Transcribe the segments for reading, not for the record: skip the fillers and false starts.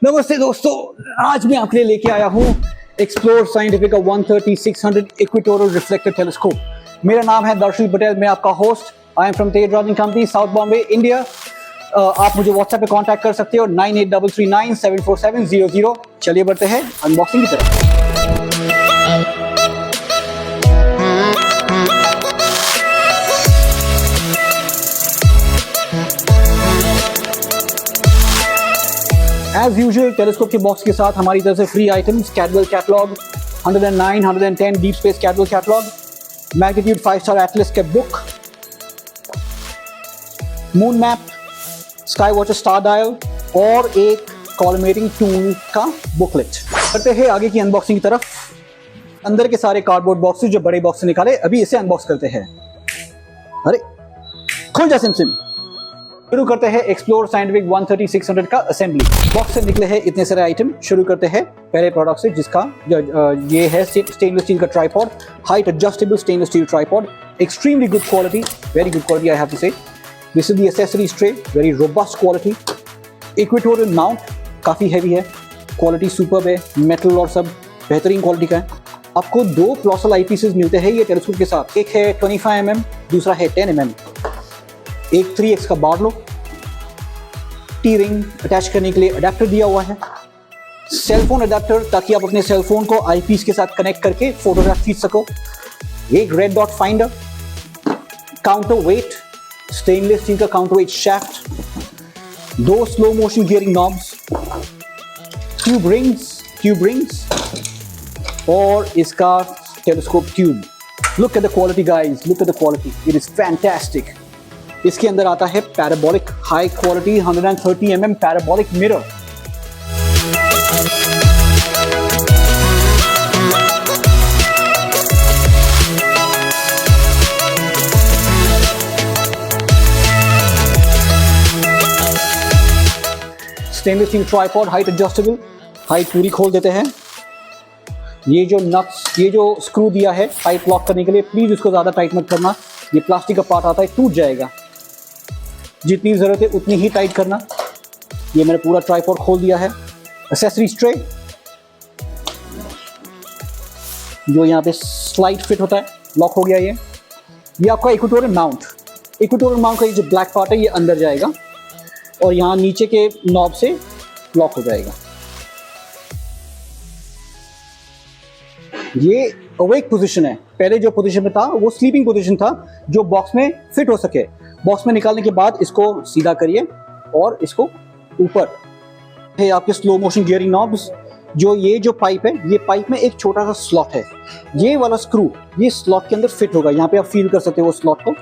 नमस्ते दोस्तों, आज मैं आपके लिए लेके आया हूँ एक्सप्लोर साइंटिफिक का 130-600 इक्वेटोरियल रिफ्लेक्टर टेलीस्कोप। मेरा नाम है दर्शन पटेल, मैं आपका host. I am from Tej roding company, south Bombay, India. आप मुझे व्हाट्सएप पे कांटेक्ट कर सकते हो 9833974700। चलिए बढ़ते हैं अनबॉक्सिंग की तरफ। एज यूजुअल टेलीस्कोप के बॉक्स के साथ हमारी तरफ से free items, Caldwell catalogue 109, 110 deep space Caldwell catalogue, magnitude 5 star atlas के book, moon map, sky watcher star dial और एक कॉलमेटिंग टूल का बुकलेट। करते हैं आगे की अनबॉक्सिंग की तरफ। अंदर के सारे कार्डबोर्ड बॉक्सेस जो बड़े बॉक्स से निकाले, अभी इसे अनबॉक्स करते हैं। अरे खुल जा सिम। शुरू करते हैं एक्सप्लोर साइंटिफिक 130-600 का असेंबली। बॉक्स से निकले हैं इतने सारे आइटम। शुरू करते हैं पहले प्रोडक्ट से, जिसका ये है स्टेनलेस स्टील का tripod, height adjustable stainless steel tripod, extremely good quality, very good quality I have to say. This is the accessories tray, very robust quality. Equatorial mount काफी हैवी है, क्वालिटी सुपर्ब है, metal और सब बेहतरीन quality का है। आपको दो क्लोसल आईपीसेस मिलते हैं ये टेलीस्कोप के साथ, एक है 25 mm, दूसरा है 10 mm। एक 3x का बार लो, टी रिंग अटैच करने के लिए अडेप्टर दिया हुआ है, सेलफोन अडेप्टर ताकि आप अपने सेलफोन को आईपीस के साथ कनेक्ट करके फोटोग्राफ खींच सको, एक red dot finder, counter wait, stainless steel का काउंटर वेट शाफ्ट, दो slow motion gearing knobs, tube rings और इसका telescope tube. Look at the quality guys, look at the quality, it is fantastic. इसके अंदर आता है parabolic high quality 130 mm parabolic mirror. Stainless steel tripod, height adjustable, height पूरी खोल देते हैं। ये जो नट्स, ये जो स्क्रू दिया है टाइट लॉक करने के लिए, प्लीज उसको ज्यादा टाइट मत करना, ये प्लास्टिक का पार्ट आता है, टूट जाएगा। जितनी जरूरत है उतनी ही टाइट करना। ये मैंने पूरा ट्राइपॉड खोल दिया है। एक्सेसरीज ट्रे जो यहाँ पे स्लाइड फिट होता है, लॉक हो गया। ये आपका इक्वेटोरियल माउंट का ये जो ब्लैक पार्ट है ये अंदर जाएगा और यहाँ नीचे के नॉब से लॉक हो जाएगा। ये अवेक पोजीशन है, पहले जो पोजीशन में था वो स्लीपिंग पोजीशन था, जो बॉक्स में फिट हो सके। बॉक्स में निकालने के बाद इसको सीधा करिए और इसको ऊपर है आपके स्लो मोशन गियरिंग नॉब्स। जो पाइप है, ये पाइप में एक छोटा सा स्लॉट है, ये वाला स्क्रू ये स्लॉट के अंदर फिट होगा। यहाँ पे आप फील कर सकते हो वो स्लॉट को,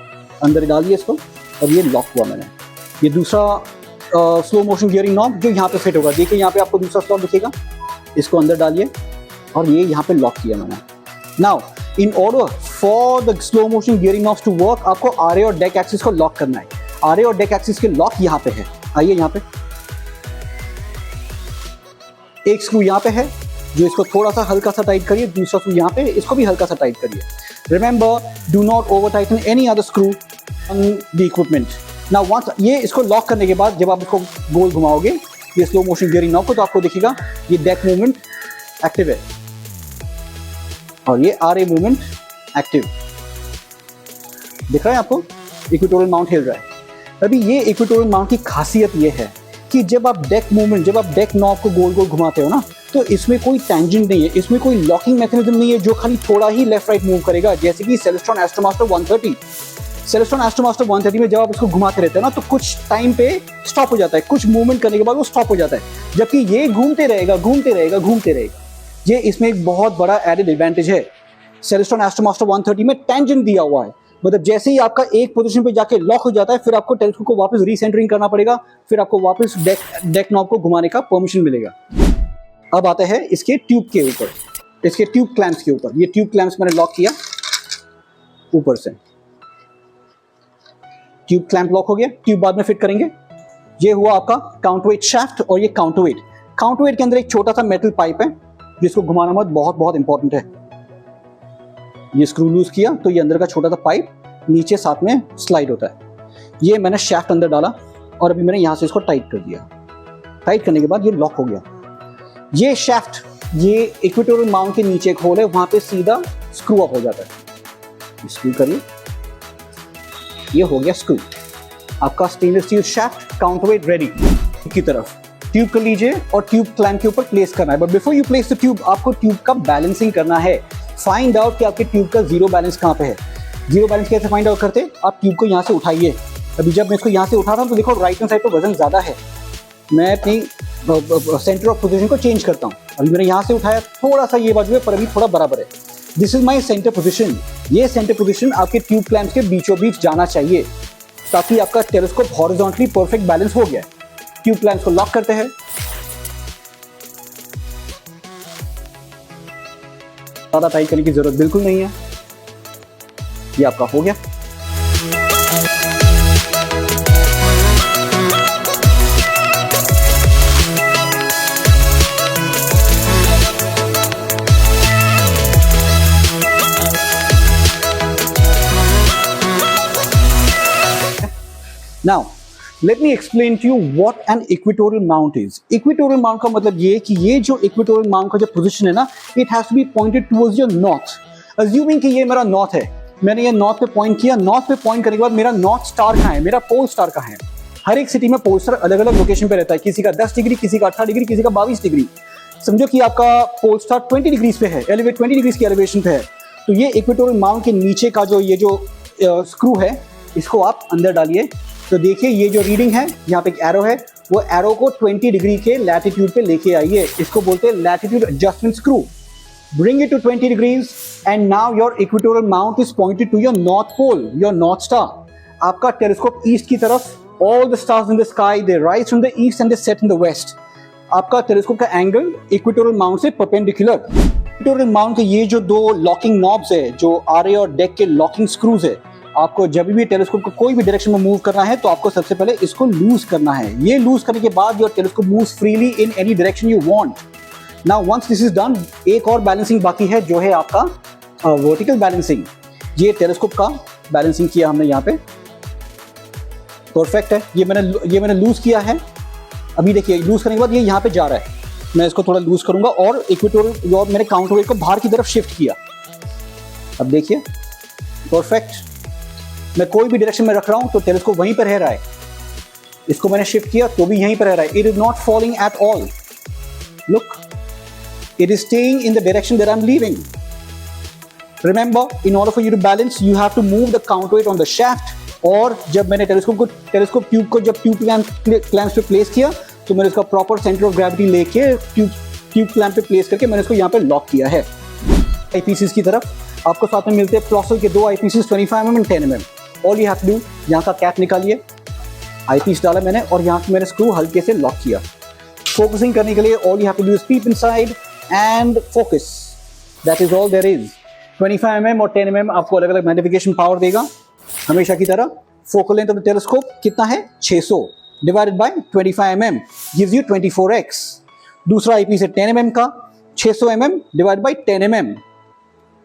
अंदर डालिए इसको और ये लॉक हुआ मैंने। ये दूसरा स्लो मोशन गियरिंग नॉब जो यहाँ पे फिट होगा, देखिए यहाँ पे आपको दूसरा स्लॉट दिखेगा, इसको अंदर डालिए और ये यहाँ पे लॉक किया मैंने। Now in order for the slow motion gearing knobs to work, आपको आरए और डेक एक्सिस को लॉक करना है। आरए और डेक एक्सिस के लॉक यहाँ पे है, आइए यहाँ पे एक स्क्रू यहाँ पे है जो इसको थोड़ा सा हल्का सा टाइट करिए, दूसरा स्क्रू यहाँ पे, इसको भी हल्का सा टाइट करिए। Remember, do not over tighten any other screw on the equipment. Now once ये इसको लॉक करने के बाद जब आप इसको गोल घुमाओगे ये स्लो मोशन गियरिंग नॉब को, तो आपको दिखेगा ये डेक मूवमेंट एक्टिव है और ये आरए मूवमेंट एक्टिव दिख रहा है आपको। इक्वेटोरियल माउंट हिल रहा है। अभी ये इक्वेटोरियल माउंट की खासियत ये है कि जब आप डेक नॉब को गोल गोल घुमाते हो ना, तो इसमें कोई टेंजेंट नहीं है, इसमें कोई लॉकिंग मैकेनिज्म नहीं है जो खाली थोड़ा ही लेफ्ट राइट मूव करेगा, जैसे कि सेलेस्ट्रॉन एस्ट्रोमास्टर 130। सेलेस्ट्रॉन एस्ट्रोमास्टर 130 में जब आप इसको घुमाते रहते हो ना, तो कुछ टाइम पे स्टॉप हो जाता है, कुछ मूवमेंट करने के बाद वो स्टॉप हो जाता है, जबकि ये घूमते रहेगा। ये इसमें एक बहुत बड़ा एडेड एडवांटेज है। सेलेस्ट्रॉन एस्ट्रोमास्टर 130 में टेंजेंट दिया हुआ है, मतलब जैसे ही आपका एक पोजीशन पे जाके लॉक हो जाता है, फिर आपको टेलीस्कोप को वापस रीसेंटरिंग करना पड़ेगा, फिर आपको वापस डेक नॉब को घुमाने का परमिशन मिलेगा। अब आते हैं इसके ट्यूब के ऊपर, इसके ट्यूब क्लैंप्स के ऊपर। ये ट्यूब क्लैंप्स मैंने लॉक किया ऊपर से, ट्यूब क्लैंप लॉक हो गया। ट्यूब बाद में फिट करेंगे। ये हुआ आपका काउंटरवेट शाफ्ट और ये काउंटरवेट के अंदर एक छोटा सा मेटल पाइप है जिसको घुमाना मत, बहुत इंपॉर्टेंट है। ये स्क्रू लूज किया तो ये अंदर का छोटा सा पाइप नीचे साथ में स्लाइड होता है। ये मैंने शाफ्ट अंदर डाला और अभी मैंने यहाँ से इसको टाइट कर दिया। टाइट करने के बाद ये लॉक हो गया। ये शेफ्ट, ये इक्वेटोरियल माउंट के नीचे एक होल है, वहां पे सीधा स्क्रू अप हो जाता है। स्क्रू करिए, ये हो गया स्क्रू। आपका stainless steel shaft counterweight ready. की तरफ ट्यूब कर लीजिए और ट्यूब क्लैंप के ऊपर प्लेस करना है। But before you place the tube, आपको ट्यूब का बैलेंसिंग करना है। फाइंड आउट कि आपके ट्यूब का जीरो बैलेंस कहाँ पे है। जीरो बैलेंस कैसे फाइंड आउट करते हैं? आप ट्यूब को यहाँ से उठाइए। अभी जब मैं इसको यहाँ से उठा रहा हूँ तो देखो राइट हैंड साइड पर वजन ज़्यादा है। मैं अपनी सेंटर ऑफ पोजीशन को चेंज करता हूँ। अभी मैंने यहाँ से उठाया, थोड़ा सा ये बाजू है पर अभी थोड़ा बराबर है। This is my centre position. ये सेंटर पोजीशन आपके ट्यूब क्लैंप के बीचों बीच जाना चाहिए ताकि आपका टेलीस्कोप हॉरिजॉन्टली परफेक्ट बैलेंस हो गया। ट्यूब क्लैंप को लॉक करते हैं। ज़्यादा टाइट करने की जरूरत बिल्कुल नहीं है। ये आपका हो गया। Now, let me explain to you what an equatorial mount is. Equatorial mount का मतलब ये कि ये जो equatorial mount का जो position है ना, it has to be pointed towards your north. Assuming कि ये मेरा north है, मैंने ये north पे point किया, north पे point करने के बाद मेरा north star कहाँ है, मेरा pole star कहाँ है। हर एक सिटी में पोल स्टार अलग अलग लोकेशन पे रहता है। किसी का 10 डिग्री, किसी का 18 डिग्री, किसी का 22 डिग्री। समझो कि आपका पोल स्टार 20 डिग्रीज पे है, एलिवेट 20 डिग्रीज की एलिवेशन पे है। तो ये इक्वेटोरियल माउंट के नीचे का जो ये जो स्क्रू है, इसको आप अंदर डालिए। तो देखिए ये जो रीडिंग है, यहाँ पे एक एरो है, वो एरो को 20 डिग्री के लैटिट्यूड पे लेके आइए। इसको बोलते हैं latitude adjustment screw. Bring it to 20 degrees and now your equatorial mount is pointed to your north pole, your north star. आपका टेलीस्कोप ईस्ट की तरफ, all the stars in the sky they rise from the east and they set in the west. आपका telescope का angle equatorial mount से perpendicular. Equatorial mount के ये जो दो लॉकिंग नॉब्स है, जो आरए और डेक के लॉकिंग स्क्रूज है, आपको जब भी टेलीस्कोप को कोई भी डायरेक्शन में मूव करना है तो आपको सबसे पहले इसको लूज करना है। ये लूज करने के बाद your telescope moves freely in any direction you want. Now once this is done, एक और बैलेंसिंग बाकी है जो है आपका वर्टिकल बैलेंसिंग। ये टेलीस्कोप का बैलेंसिंग किया हमने यहाँ पे, परफेक्ट है। ये मैंने लूज किया है। अभी देखिए लूज करने के बाद ये यहाँ पे जा रहा है। मैं इसको थोड़ा लूज करूंगा और इक्वेटोरियल और मेरे काउंटरवेट को बाहर की तरफ शिफ्ट किया। अब देखिए परफेक्ट। मैं कोई भी डायरेक्शन में रख रहा हूं तो टेलीस्कोप वहीं पर रह रहा है। इसको मैंने शिफ्ट किया तो भी यहीं पर रह रहा है। It is not falling at all. Look, it is staying in the direction that I am leaving. Remember, in order for you to balance you have to move the counterweight on the shaft. और जब मैंने telescope tube को जब tube clamp पे place किया तो मैंने इसका प्रॉपर सेंटर ऑफ ग्रेविटी लेके ट्यूब क्लैंप पे प्लेस करके मैंने इसको यहाँ पे लॉक किया है। आईपीसीस की तरफ आपको साथ में मिलते हैं प्लॉसल के दो eyepieces 25mm and 10mm। All you have to do, यहाँ का कैप निकालिए, आईपीस डाला मैंने और यहाँ से मैंने स्क्रू हल्के से लॉक किया। फोकसिंग करने के लिए all you have to do is peep inside and focus. That is all there is. 25mm और 10mm आपको अलग अलग मैग्निफिकेशन पावर देगा हमेशा की तरह। Focal length of the telescope कितना है? 600 divided by 25mm gives you 24x। दूसरा आईपीस है 10mm का, 600mm divided by 10mm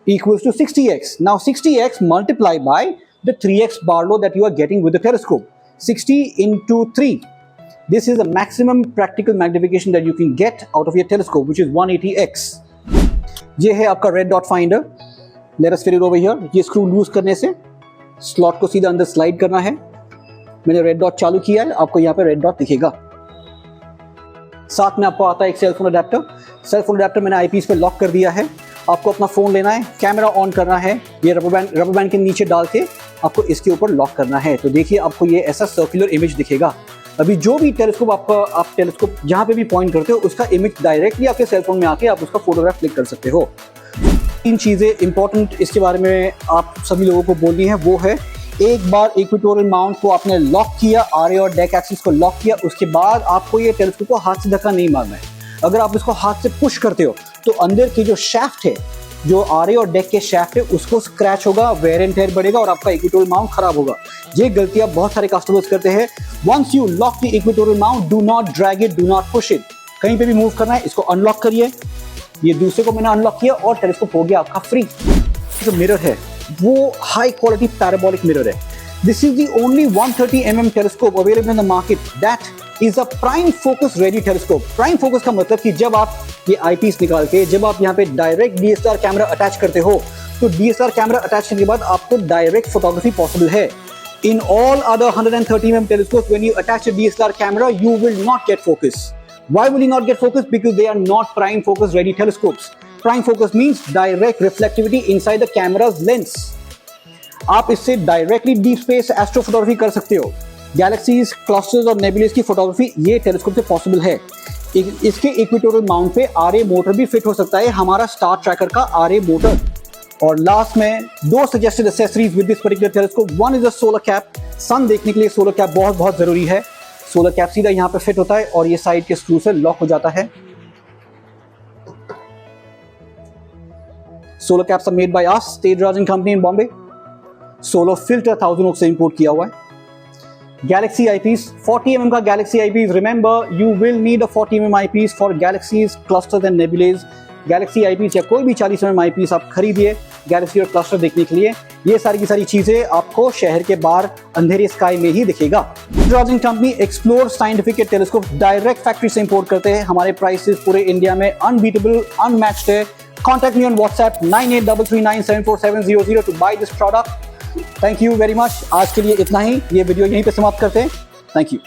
equals to 60x. Now 60x multiplied by the 3x Barlow that you are getting with the telescope. 60 into 3. This is the maximum practical magnification that you can get out of your telescope, which is 180x. ये है आपका red dot finder. Let us fit it over here. ये screw loose करने से slot को सीधा अंदर slide करना है। मैंने red dot चालू किया है, आपको यहाँ पे red dot दिखेगा। साथ में आपको आता है एक cell phone adapter. Cell phone adapter मैंने आईपीस पे लॉक कर दिया है। आपको अपना फ़ोन लेना है, कैमरा ऑन करना है, ये रबर बैंड के नीचे डाल के आपको इसके ऊपर लॉक करना है। तो देखिए आपको ये ऐसा सर्कुलर इमेज दिखेगा। अभी जो भी टेलीस्कोप आप टेलीस्कोप जहाँ पे भी पॉइंट करते हो उसका इमेज डायरेक्टली आपके सेलफोन में आके आप उसका फोटोग्राफ क्लिक कर सकते हो। 3 चीज़ें इंपॉर्टेंट इसके बारे में आप सभी लोगों को बोलनी है। वो है, एक बार इक्वेटोरियल माउंट को आपने लॉक किया, आरए और डेक एक्सिस को लॉक किया, उसके बाद आपको ये टेलीस्कोप को हाथ से धक्का नहीं मारना है। अगर आप इसको हाथ से पुश करते हो तो अंदर की जो शैफ्ट है, जो आरए और डेक के शैफ्ट है, उसको स्क्रैच होगा, वेयर एंड टेयर बढ़ेगा और आपका इक्वेटोरियल माउंट खराब होगा। ये गलतियां बहुत सारे कस्टमर्स करते हैं। Once you lock the equatorial mount, do not drag it, do not push it. कहीं पे भी मूव करना है, इसको अनलॉक करिए। ये दूसरे को मैंने अनलॉक किया और टेलीस्कोप हो गया आपका फ्री। जो मिरर है वो हाई क्वालिटी पैराबोलिक मिरर है। This is the only 130mm telescope available in the market that is a prime focus ready telescope. Prime focus का मतलब कि जब आप ये आईपीस निकाल के जब आप यहाँ पे डायरेक्ट डीएसएलआर कैमरा अटैच करते हो तो डीएसएलआर कैमरा अटैच करने के बाद आपको डायरेक्ट फोटोग्राफी पॉसिबल है। In all other 130 mm telescopes, when you attach a DSLR camera, you will not get focus. Why will you not get focus? Because they are not prime focus ready telescopes. Prime focus means direct reflectivity inside the camera's lens. आप इससे directly deep space astrophotography कर सकते हो। Galaxies, clusters और nebulas की photography ये telescope से possible है। इसके इक्वेटोरियल माउंट पे आरए मोटर भी फिट हो सकता है, हमारा स्टार ट्रैकर का आरए मोटर। और लास्ट में दो suggested accessories with this particular telescope. One is a solar cap. Sun देखने के लिए सोलर कैप बहुत बहुत जरूरी है। सोलर कैप सीधा यहाँ पे फिट होता है और ये साइड के स्क्रू से लॉक हो जाता है। Solar caps are made by us, Tejraj and company in Bombay. Solar filter 1000 Oak से इंपोर्ट किया हुआ है। गैलेक्सी आईपीस 40 mm का galaxy eyepiece. Remember you will need a 40 mm eyepiece for galaxies, clusters and nebulas. Galaxy eyepiece या कोई भी 40 mm eyepiece आप खरीदिए गैलेक्सी और क्लस्टर देखने के लिए। ये सारी की सारी चीजें आपको शहर के बाहर अंधेरे स्काई में ही दिखेगा। Tejraj company explore scientific telescope direct factory से इंपोर्ट करते हैं। हमारे प्राइसेस पूरे इंडिया में अनबीटेबल, अनमैच्ड है। Contact me on WhatsApp 9833974700 to buy this product. Thank you very much. आज के लिए इतना ही, ये वीडियो यहीं पे समाप्त करते हैं। Thank you.